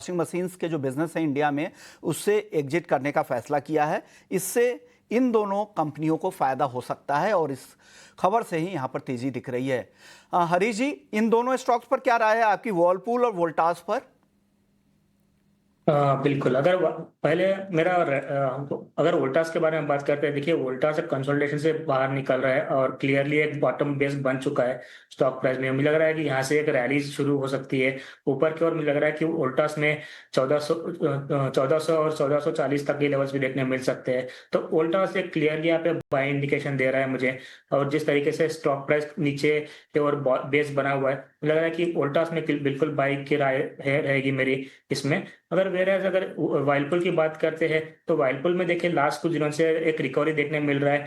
Washing machines के जो business है इंडिया में उससे एग्जिट करने का फैसला किया है। इससे इन दोनों कंपनियों को फायदा हो सकता है और इस खबर से ही यहाँ पर तेजी दिख रही है। हरीश जी, इन दोनों स्टॉक्स पर क्या राय है आपकी, वर्लपूल और वोल्टास पर? बिल्कुल। पहले मेरा हमको अगर वोल्टास के बारे में बात करते हैं, देखिए वोल्टास एक कंसोलिडेशन से बाहर निकल रहा है और क्लियरली एक बॉटम बेस बन चुका है स्टॉक प्राइस में। मुझे लग रहा है कि यहाँ से एक रैली शुरू हो सकती है ऊपर की ओर। मुझे लग रहा है कि वोल्टास में 1400 और 1440 तक के लेवल्स भी देखने मिल सकते हैं। तो वोल्टास एक क्लियरली यहाँ पे बाय इंडिकेशन दे रहा है मुझे। और जिस तरीके से स्टॉक प्राइस नीचे की ओर बेस बना हुआ है, मुझे लग रहा है कि वोल्टास में बिल्कुल बाई की राय रहेगी मेरी इसमें। अगर वाइलपुल की बात करते हैं तो वाइलपुल में देखिए लास्ट कुछ दिनों से एक रिकवरी देखने मिल रहा है।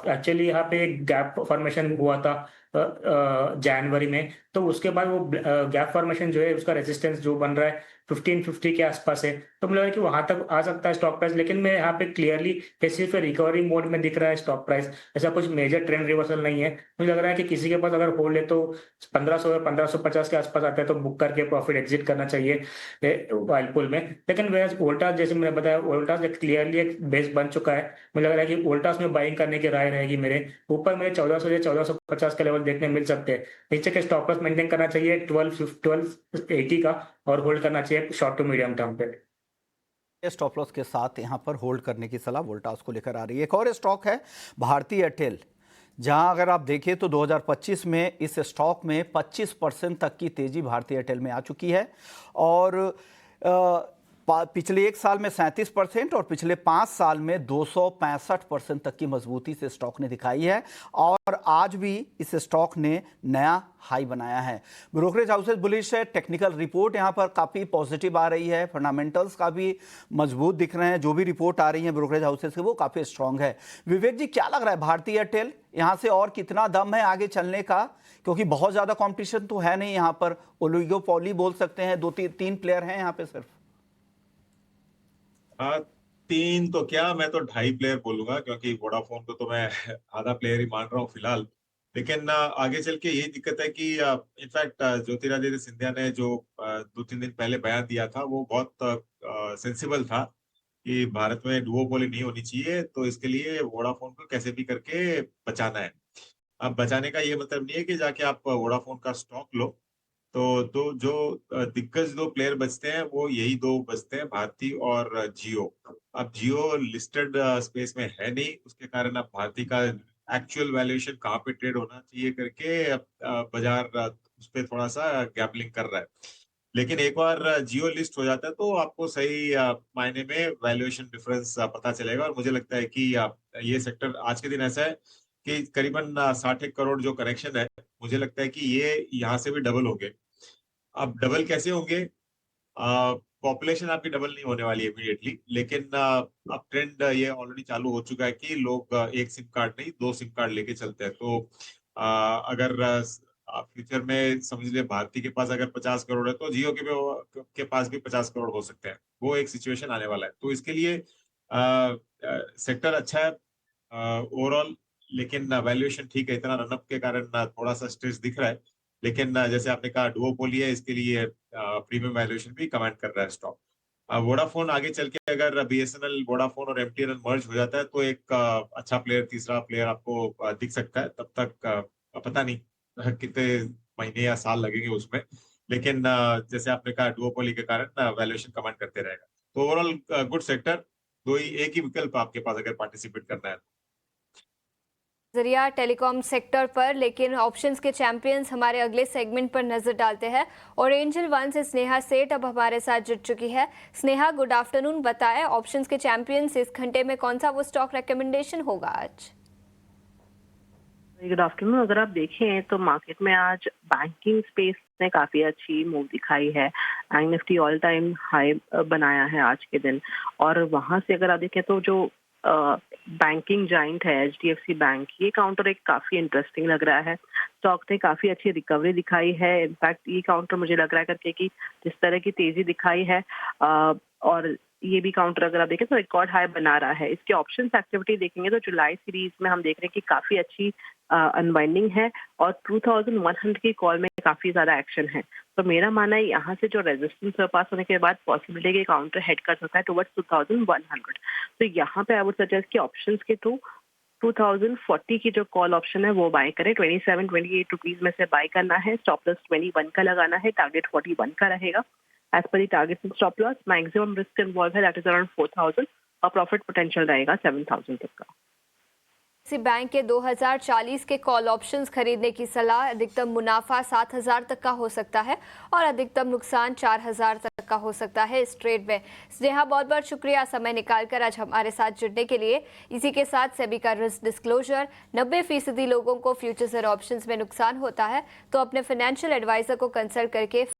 एक्चुअली यहाँ पे एक गैप फॉर्मेशन हुआ था जनवरी में, तो उसके बाद वो गैप फॉर्मेशन जो है उसका रेजिस्टेंस जो बन रहा है 1550 के आसपास है। तो मुझे लग रहा है कि वहां तक आ सकता है स्टॉक प्राइस, लेकिन मैं यहाँ पे क्लियरली सिर्फ रिकवरी मोड में दिख रहा है स्टॉक प्राइस। ऐसा कुछ मेजर ट्रेंड रिवर्सल नहीं है। मुझे लग रहा है कि किसी के पास अगर होल्ड है तो 1500 या 1550 के आसपास आता है तो बुक करके प्रॉफिट एग्जिट करना चाहिए वाइलपुल में। लेकिन वोल्टास, जैसे मैंने बताया, वोल्टास एक क्लियरली एक बेस बन चुका है। मुझे लग रहा है कि वोल्टास में बाइंग करने की राय रहेगी मेरे। ऊपर मेरे 1400 या 1450 का लेवल देखने मिल सकते हैं। नीचे के स्टॉप लॉस मेंटेन करना चाहिए 1280 का, और होल्ड करना चाहिए शॉर्ट टू मीडियम टर्म पे। स्टॉप लॉस के साथ यहाँ पर होल्ड करने की सलाह वोल्टास को लेकर आ रही है। एक और स्टॉक है भारती एयरटेल, जहां अगर आप देखें तो 2025 में इस स्टॉक में 25% तक की तेजी भारती एयरटेल में आ चुकी है और पिछले एक साल में 37% और पिछले 5 साल में 265% तक की मजबूती से स्टॉक ने दिखाई है और आज भी इस स्टॉक ने नया हाई बनाया है। ब्रोकरेज हाउसेज बुलिश है, टेक्निकल रिपोर्ट यहाँ पर काफ़ी पॉजिटिव आ रही है, फंडामेंटल्स का भी मजबूत दिख रहे हैं। जो भी रिपोर्ट आ रही है ब्रोकरेज हाउसेज की वो काफ़ी स्ट्रांग है। विवेक जी, क्या लग रहा है भारती एयरटेल यहाँ से और कितना दम है आगे चलने का, क्योंकि बहुत ज़्यादा कॉम्पिटिशन तो है नहीं यहाँ पर, ओलिगोपोली बोल सकते हैं, दो तीन प्लेयर हैं यहाँ पे सिर्फ। हाँ, तीन तो क्या, मैं तो ढाई प्लेयर बोलूंगा, क्योंकि वोडाफोन को तो मैं आधा प्लेयर ही मान रहा हूँ फिलहाल। लेकिन आगे चल के यही दिक्कत है कि इनफैक्ट ज्योतिरादित्य सिंधिया ने जो 2-3 दिन पहले बयान दिया था वो बहुत सेंसिबल था कि भारत में डुओपोली नहीं होनी चाहिए, तो इसके लिए वोडाफोन को कैसे भी करके बचाना है। अब बचाने का ये मतलब नहीं है कि जाके आप वोडाफोन का स्टॉक लो। तो जो दिग्गज दो प्लेयर बचते हैं वो यही दो बचते हैं, भारती और जियो। अब जियो लिस्टेड स्पेस में है नहीं, उसके कारण अब भारती का एक्चुअल वैल्यूएशन कहाँ पे ट्रेड होना चाहिए करके अब बाजार उस पर थोड़ा सा गैम्बलिंग कर रहा है। लेकिन एक बार जियो लिस्ट हो जाता है तो आपको सही मायने में वैल्यूएशन डिफरेंस पता चलेगा। और मुझे लगता है कि ये सेक्टर आज के दिन ऐसा है कि करीबन 60 करोड़ जो करेक्शन है, मुझे लगता है कि ये यहाँ से भी डबल हो गए। अब डबल कैसे होंगे? पॉपुलेशन आपकी डबल नहीं होने वाली इमीडिएटली, लेकिन अब ट्रेंड ये ऑलरेडी चालू हो चुका है कि लोग एक सिम कार्ड नहीं 2 सिम कार्ड लेके चलते हैं। तो अगर फ्यूचर में समझ लिया भारती के पास अगर 50 करोड़ है तो जियो के पास भी 50 करोड़ हो सकते हैं। वो एक सिचुएशन आने वाला है, तो इसके लिए सेक्टर अच्छा है ओवरऑल। लेकिन वैल्यूएशन ठीक है, इतना रनअप के कारण थोड़ा सा स्ट्रेस दिख रहा है। लेकिन जैसे आपने कहा डुओपोली है, इसके लिए प्रीमियम वैल्यूएशन भी कमांड कर रहा है स्टॉक। वोडाफोन आगे चल के अगर बीएसएनएल, वोडाफोन और एमटीएनएल मर्ज हो जाता है तो एक अच्छा प्लेयर, तीसरा प्लेयर आपको दिख सकता है। तब तक पता नहीं कितने महीने या साल लगेंगे उसमें। लेकिन जैसे आपने कहा डुओपोली के कारण वैल्यूएशन कमांड करते रहेगा। तो ओवरऑल गुड सेक्टर, दो ही एक ही विकल्प आपके पास अगर पार्टिसिपेट करना है। नजरिया टेलीकॉम सेक्टर पर, लेकिन ऑप्शंस के चैंपियंस हमारे अगले सेगमेंट पर नजर डालते हैं और एंजल वन से स्नेहा सेठ अब हमारे साथ जुड़ चुकी है। Sneha, good afternoon. बताएं ऑप्शंस के चैंपियंस इस घंटे में कौन सा वो स्टॉक रिकमेंडेशन होगा आज? Good afternoon. अगर आप देखें तो मार्केट में आज बैंकिंग स्पेस ने काफी अच्छी मूव दिखाई है। Bank Nifty all time high बनाया है आज के दिन, और वहां से अगर आप देखें तो जो बैंकिंग जाइंट है एचडीएफसी बैंक, ये काउंटर एक काफी इंटरेस्टिंग लग रहा है। स्टॉक ने काफी अच्छी रिकवरी दिखाई है। इनफैक्ट ये काउंटर मुझे लग रहा है करके कि जिस तरह की तेजी दिखाई है और ये भी काउंटर अगर आप देखें तो रिकॉर्ड हाई बना रहा है। इसके ऑप्शंस एक्टिविटी देखेंगे तो जुलाई सीरीज में हम देख रहे हैं कि काफी अच्छी अनवाइंडिंग है और 2100 की कॉल में काफी ज्यादा एक्शन है। तो मेरा मानना है यहाँ से जो रेजिस्टेंस सरपास होने के बाद पॉसिबिलिटी के काउंटर हेड कर सकता है टुवर्ड्स 2100। तो यहाँ पे आई वुड सजेस्ट कि ऑप्शंस के थ्रू 2040 की जो कॉल ऑप्शन है वो बाय करें। 27-28 रुपीज में से बाय करना है, स्टॉप लॉस 21 का लगाना है, टारगेट 41 का रहेगा। As per the target and stop loss maximum risk involve है दैट इज अराउंड 4000 और प्रॉफिट पोटेंशियल रहेगा 7000 तक का। किसी बैंक के 2040 के कॉल ऑप्शंस खरीदने की सलाह। अधिकतम मुनाफा 7000 तक का हो सकता है और अधिकतम नुकसान 4000 तक का हो सकता है इस ट्रेड में। स्नेहा, बहुत बहुत शुक्रिया समय निकालकर आज हमारे साथ जुड़ने के लिए। इसी के साथ सेबी का रिस्क डिस्क्लोजर 90% लोगों को फ्यूचर्स और ऑप्शंस में नुकसान होता है, तो अपने फाइनेंशियल एडवाइजर को कंसल्ट करके